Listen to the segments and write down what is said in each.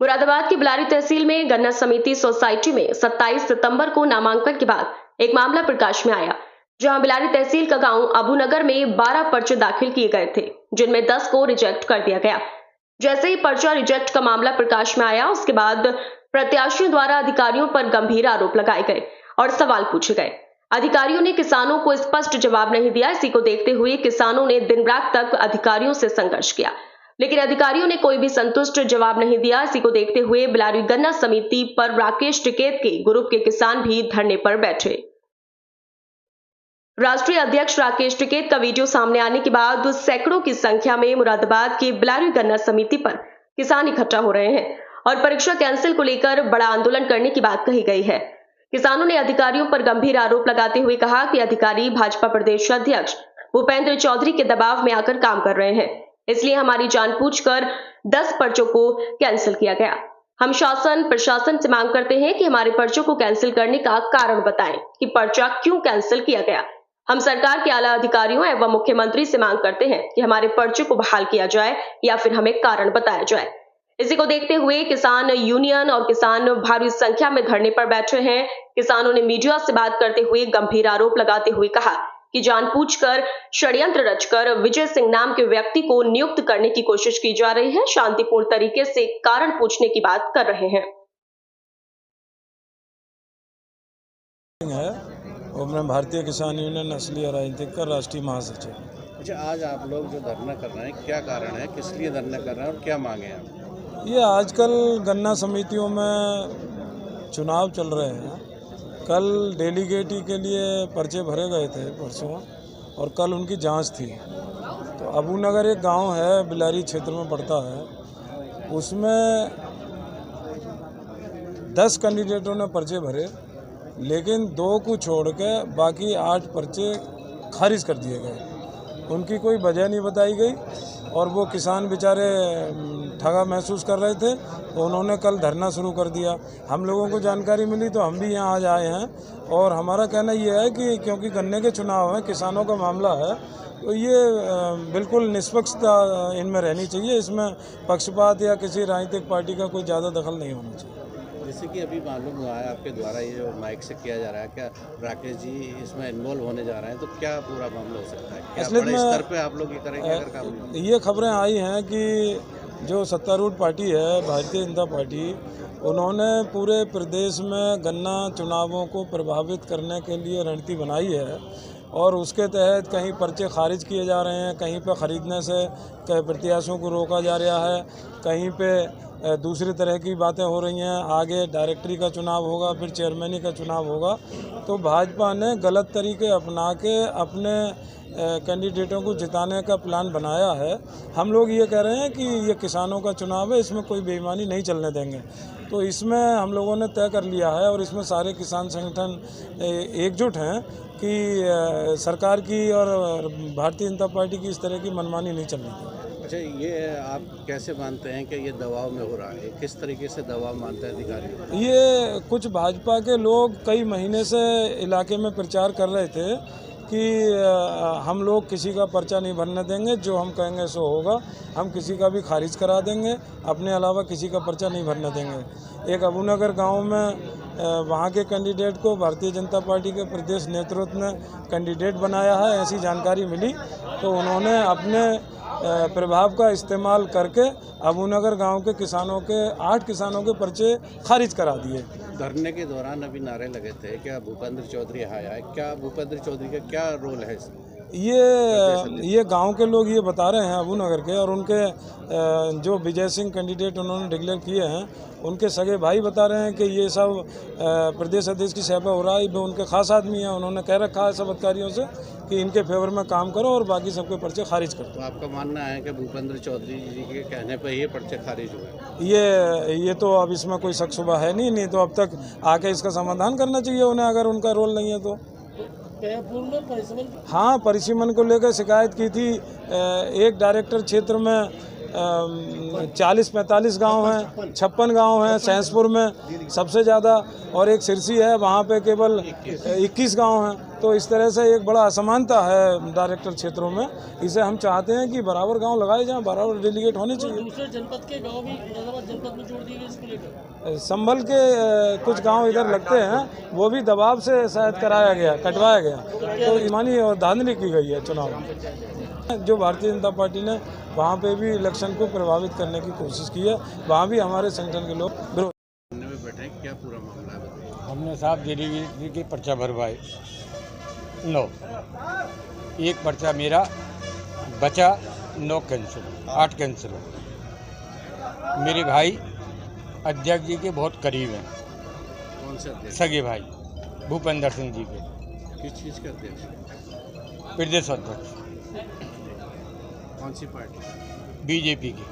मुरादाबाद की बिलारी तहसील में गन्ना समिति सोसाइटी में 27 सितंबर को नामांकन के बाद एक मामला प्रकाश में आया, जहां बिलारी तहसील का गांव अबूनगर में 12 पर्चे दाखिल किए गए थे, जिनमें 10 को रिजेक्ट कर दिया गया। जैसे ही पर्चा रिजेक्ट का मामला प्रकाश में आया, उसके बाद प्रत्याशियों द्वारा अधिकारियों पर गंभीर आरोप लगाए गए और सवाल पूछे गए। अधिकारियों ने किसानों को स्पष्ट जवाब नहीं दिया। इसी को देखते हुए किसानों ने दिन रात तक अधिकारियों से संघर्ष किया, लेकिन अधिकारियों ने कोई भी संतुष्ट जवाब नहीं दिया। इसी को देखते हुए बिलारी गन्ना समिति पर राकेश टिकैत के ग्रुप के किसान भी धरने पर बैठे। राष्ट्रीय अध्यक्ष राकेश टिकैत का वीडियो सामने आने के बाद सैकड़ों की संख्या में मुरादाबाद की बिलारी गन्ना समिति पर किसान इकट्ठा हो रहे हैं और परीक्षा कैंसिल को लेकर बड़ा आंदोलन करने की बात कही गई है। किसानों ने अधिकारियों पर गंभीर आरोप लगाते हुए कहा कि अधिकारी भाजपा प्रदेश अध्यक्ष भूपेंद्र चौधरी के दबाव में आकर काम कर रहे हैं, इसलिए हमारी जानबूझकर 10 पर्चों को कैंसिल किया गया। हम शासन प्रशासन से मांग करते हैं कि हमारे पर्चों को कैंसिल करने का कारण बताएं कि पर्चा क्यों कैंसिल किया गया। हम सरकार के आला अधिकारियों एवं मुख्यमंत्री से मांग करते हैं कि हमारे पर्चे को बहाल किया जाए या फिर हमें कारण बताया जाए। इसी को देखते हुए किसान यूनियन और किसान भारी संख्या में धरने पर बैठे हैं। किसानों ने मीडिया से बात करते हुए गंभीर आरोप लगाते हुए कहा कि जानबूझकर षड्यंत्र रचकर विजय सिंह नाम के व्यक्ति को नियुक्त करने की कोशिश की जा रही है। शांतिपूर्ण तरीके से कारण पूछने की बात कर रहे हैं। और मैं भारतीय किसान यूनियन असली राजनीतिक का राष्ट्रीय महासचिव। अच्छा, आज आप लोग जो धरना कर रहे हैं, क्या कारण है, किस लिए धरना कर रहे हैं और क्या मांगे आप? ये आजकल गन्ना समितियों में चुनाव चल रहे हैं। कल डेलीगेटी के लिए पर्चे भरे गए थे परसों, और कल उनकी जांच थी। तो अबूनगर एक गांव है, बिलारी क्षेत्र में पड़ता है। उसमें 10 कैंडिडेटों ने पर्चे भरे, लेकिन 2 को छोड़ के बाकी 8 पर्चे खारिज कर दिए गए। उनकी कोई वजह नहीं बताई गई और वो किसान बेचारे ठगा महसूस कर रहे थे, तो उन्होंने कल धरना शुरू कर दिया। हम लोगों को जानकारी मिली तो हम भी यहाँ आज आए हैं। और हमारा कहना ये है कि क्योंकि गन्ने के चुनाव हैं, किसानों का मामला है, तो ये बिल्कुल निष्पक्षता इनमें रहनी चाहिए। इसमें पक्षपात या किसी राजनीतिक पार्टी का कोई ज़्यादा दखल नहीं होना चाहिए। जैसे कि अभी मालूम हुआ है आपके द्वारा ये जो माइक से किया जा रहा है, क्या राकेश जी इसमें इन्वॉल्व होने जा रहे हैं, तो क्या पूरा मामला हो सकता है? क्या बड़े स्तर पे आप लोग ये करेंगे अगर काम? ये खबरें आई हैं कि जो सत्तारूढ़ पार्टी है, भारतीय जनता पार्टी, उन्होंने पूरे प्रदेश में गन्ना चुनावों को प्रभावित करने के लिए रणनीति बनाई है और उसके तहत कहीं पर्चे खारिज किए जा रहे हैं, कहीं पे ख़रीदने से प्रत्याशियों को रोका जा रहा है, कहीं पे दूसरी तरह की बातें हो रही हैं। आगे डायरेक्टरी का चुनाव होगा, फिर चेयरमैनी का चुनाव होगा। तो भाजपा ने गलत तरीके अपना के अपने कैंडिडेटों को जिताने का प्लान बनाया है। हम लोग ये कह रहे हैं कि ये किसानों का चुनाव है, इसमें कोई बेईमानी नहीं चलने देंगे। तो इसमें हम लोगों ने तय कर लिया है और इसमें सारे किसान संगठन एकजुट हैं कि सरकार की और भारतीय जनता पार्टी की इस तरह की मनमानी नहीं चलने देंगे। अच्छा, ये आप कैसे मानते हैं कि ये दबाव में हो रहा है? किस तरीके से दबाव मानते हैं अधिकारी? ये कुछ भाजपा के लोग कई महीने से इलाके में प्रचार कर रहे थे कि हम लोग किसी का पर्चा नहीं भरने देंगे, जो हम कहेंगे सो होगा, हम किसी का भी खारिज करा देंगे, अपने अलावा किसी का पर्चा नहीं भरने देंगे। एक अबूनगर गांव में वहां के कैंडिडेट को भारतीय जनता पार्टी के प्रदेश नेतृत्व ने कैंडिडेट बनाया है, ऐसी जानकारी मिली। तो उन्होंने अपने प्रभाव का इस्तेमाल करके अबूनगर गांव के किसानों के 8 किसानों के पर्चे खारिज करा दिए। धरने के दौरान अभी नारे लगे थे, क्या भूपेंद्र चौधरी आया है? क्या भूपेंद्र चौधरी का क्या रोल है इसमें? ये गांव के लोग ये बता रहे हैं अबूनगर के, और उनके जो विजय सिंह कैंडिडेट उन्होंने डिक्लेयर किए हैं, उनके सगे भाई बता रहे हैं कि ये सब प्रदेश अध्यक्ष की सेवा हो रहा है। वो उनके खास आदमी हैं, उन्होंने कह रखा है सब अधिकारियों से कि इनके फेवर में काम करो और बाकी सबके पर्चे खारिज करो। तो आपका मानना है कि भूपेंद्र चौधरी जी के कहने पर ये पर्चे खारिज हुए? ये तो अब इसमें कोई शक शुबा है नहीं तो अब तक आके इसका समाधान करना चाहिए उन्हें, अगर उनका रोल नहीं है तो। हाँ, परिसीमन को लेकर शिकायत की थी। एक डायरेक्टर क्षेत्र में 40-45 गांव हैं, 56 गांव हैं। सैंसपुर में सबसे ज़्यादा और एक सिरसी है, वहाँ पे केवल 21 गांव हैं। तो इस तरह से एक बड़ा असमानता है डायरेक्टर क्षेत्रों में। इसे हम चाहते हैं कि बराबर गांव लगाए जाएं, बराबर डेलीगेट होने चाहिए। दूसरे जनपद के गांव भी मुरादाबाद जनपद में जोड़ दिए गए इसको लेकर। संभल के कुछ गांव इधर लगते हैं, वो भी दबाव से शायद कराया गया, कटवाया गया, तो ईमानी और धांधली की गई है चुनाव में। जो भारतीय जनता पार्टी ने वहाँ पे भी इलेक्शन को प्रभावित करने की कोशिश की है, वहाँ भी हमारे संगठन के लोग विरोध में बैठे हैं, क्या पूरा मामला है बताइए। हमने साहब डेलीगेट की पर्चा भरवाए 9, एक पर्चा मेरा बचा, 9 कैंसिल, 8 कैंसिल हो। मेरे भाई अध्यक्ष जी के बहुत करीब हैं। कौन से अध्यक्ष? सगे भाई भूपेंद्र सिंह जी के। किस चीज़ के अध्यक्ष? प्रदेश अध्यक्ष कौन सी पार्टी? बीजेपी के।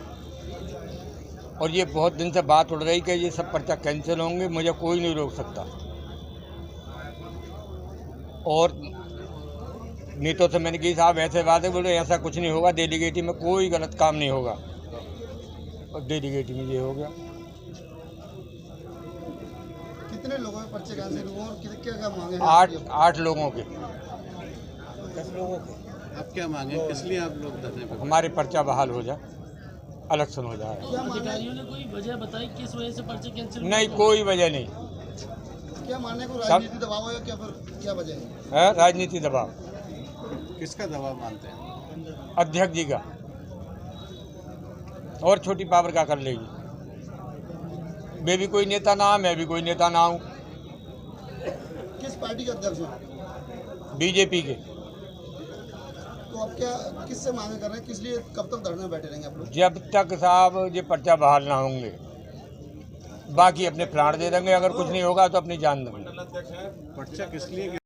और ये बहुत दिन से बात उड़ रही कि ये सब पर्चा कैंसिल होंगे, मुझे कोई नहीं रोक सकता। और नेतों से मैंने कही साहब ऐसे बात है, बोले ऐसा कुछ नहीं होगा, डेलीगेटी में कोई गलत काम नहीं होगा। और डेलीगेटी में ये हो गया। कितने लोगों के पर्चे कैंसिल हुए और क्या मांगे? 8 लोगों के। 10 लोगों के। आप क्या मांगे, किस लिए आप लोग धरने पे? हमारे पर्चा बहाल हो जाए, इलेक्शन हो जाए। अधिकारियों ने कोई वजह बताई किस वजह से पर्चे कैंसिल हुए? नहीं, कोई वजह नहीं क्या मानने को राजनीति दबाव है, क्या फिर क्या वजह है? है। राजनीति दबाव किसका दबाव मानते हैं? अध्यक्ष जी का, और छोटी पावर का कर लेगी। मैं भी कोई नेता ना, मैं भी कोई नेता ना हूँ। किस पार्टी के अध्यक्ष हैं? बीजेपी के। तो अब क्या किससे मांगे कर रहे हैं, किस लिए, कब तक धरने में बैठे रहेंगे आप लोग? जब तक साहब ये पर्चा बहाल ना होंगे, बाकी अपने प्राण दे देंगे। अगर कुछ नहीं होगा तो अपनी जान देंगे। पर्चा किस लिए